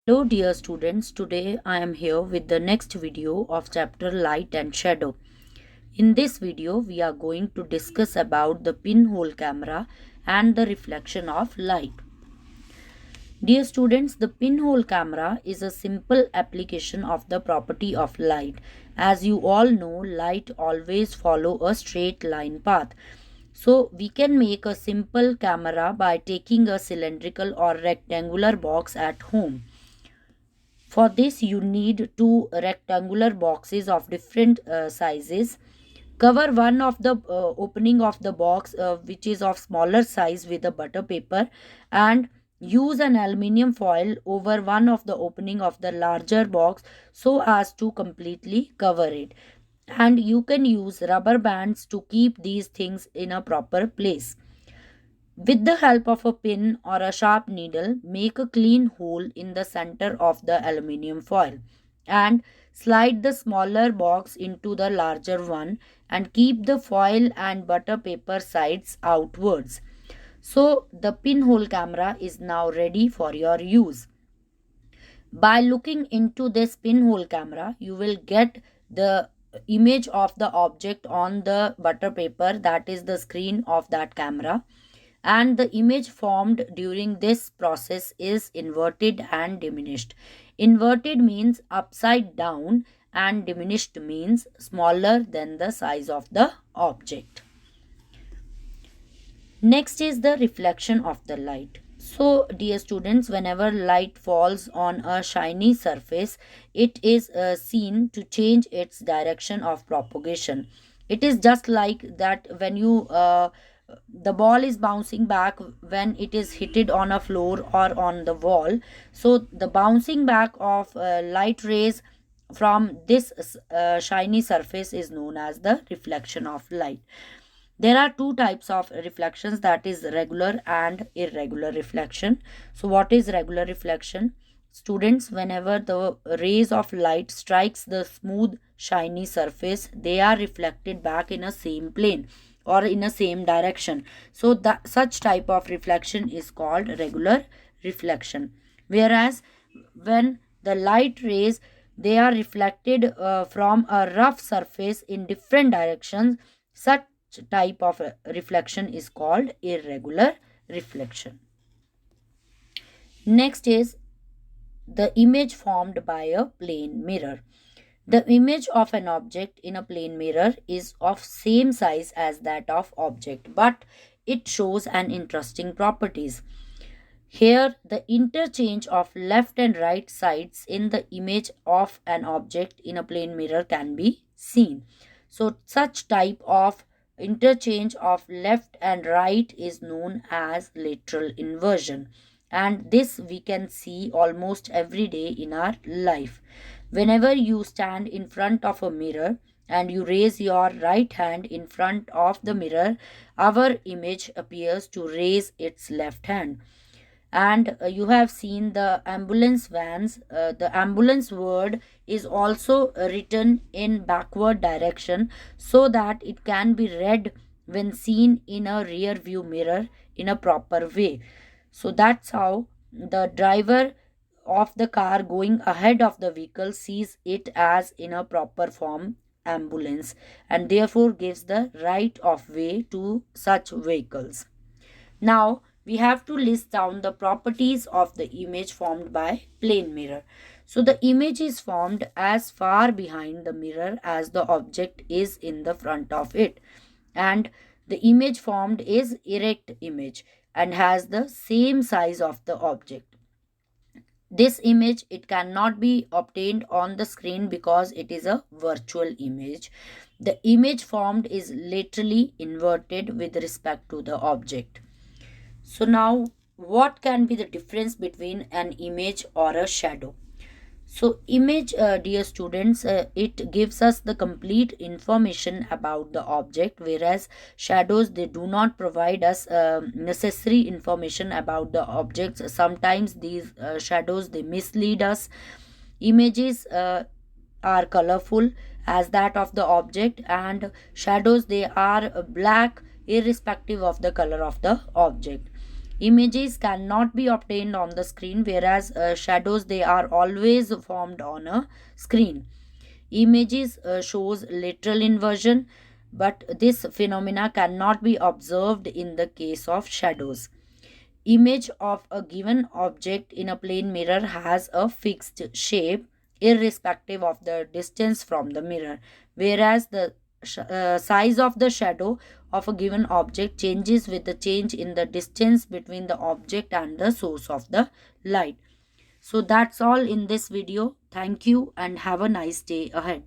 Hello dear students, today I am here with the next video of chapter Light and Shadow. In this video we are going to discuss about the pinhole camera and the reflection of light. Dear students, the pinhole camera is a simple application of the property of light. As you all know, light always follow a straight line path. So we can make a simple camera by taking a cylindrical or rectangular box at home. For this, you need two rectangular boxes of different sizes. Cover one of the opening of the box, which is of smaller size, with a butter paper, and use an aluminium foil over one of the opening of the larger box so as to completely cover it. And you can use rubber bands to keep these things in a proper place. With the help of a pin or a sharp needle, make a clean hole in the center of the aluminium foil and slide the smaller box into the larger one and keep the foil and butter paper sides outwards. So the pinhole camera is now ready for your use. By looking into this pinhole camera, you will get the image of the object on the butter paper, that is the screen of that camera, and the image formed during this process is inverted and diminished. Inverted means upside down and diminished means smaller than the size of the object. Next is the reflection of the light. So, dear students, whenever light falls on a shiny surface, it is seen to change its direction of propagation. It is just like that when the ball is bouncing back when it is hitted on a floor or on the wall. So, the bouncing back of light rays from this shiny surface is known as the reflection of light. There are two types of reflections, that is regular and irregular reflection. So what is regular reflection? Students, whenever the rays of light strikes the smooth shiny surface, they are reflected back in a same plane or in a same direction. So that such type of reflection is called regular reflection. Whereas when the light rays, they are reflected from a rough surface in different directions, such type of reflection is called irregular reflection. Next is the image formed by a plane mirror. The image of an object in a plane mirror is of same size as that of object, but it shows an interesting properties. Here, the interchange of left and right sides in the image of an object in a plane mirror can be seen. So, such type of interchange of left and right is known as lateral inversion, and this we can see almost every day in our life. Whenever you stand in front of a mirror and you raise your right hand in front of the mirror, our image appears to raise its left hand. And you have seen the ambulance vans, the ambulance word is also written in backward direction so that it can be read when seen in a rear view mirror in a proper way. So that's how the driver of the car going ahead of the vehicle sees it as in a proper form ambulance, and therefore gives the right of way to such vehicles. Now we have to list down the properties of the image formed by plane mirror. So the image is formed as far behind the mirror as the object is in the front of it, and the image formed is erect image and has the same size of the object. This image, it cannot be obtained on the screen because it is a virtual image. The image formed is laterally inverted with respect to the object. So now, what can be the difference between an image or a shadow? So image, dear students, it gives us the complete information about the object, whereas shadows, they do not provide us necessary information about the objects. Sometimes these shadows, they mislead us. Images are colorful as that of the object, and shadows, they are black irrespective of the color of the object. Images cannot be obtained on the screen, whereas shadows, they are always formed on a screen. Images shows literal inversion, but this phenomena cannot be observed in the case of shadows. Image of a given object in a plane mirror has a fixed shape irrespective of the distance from the mirror, whereas the size of the shadow of a given object changes with the change in the distance between the object and the source of the light. So that's all in this video. Thank you and have a nice day ahead.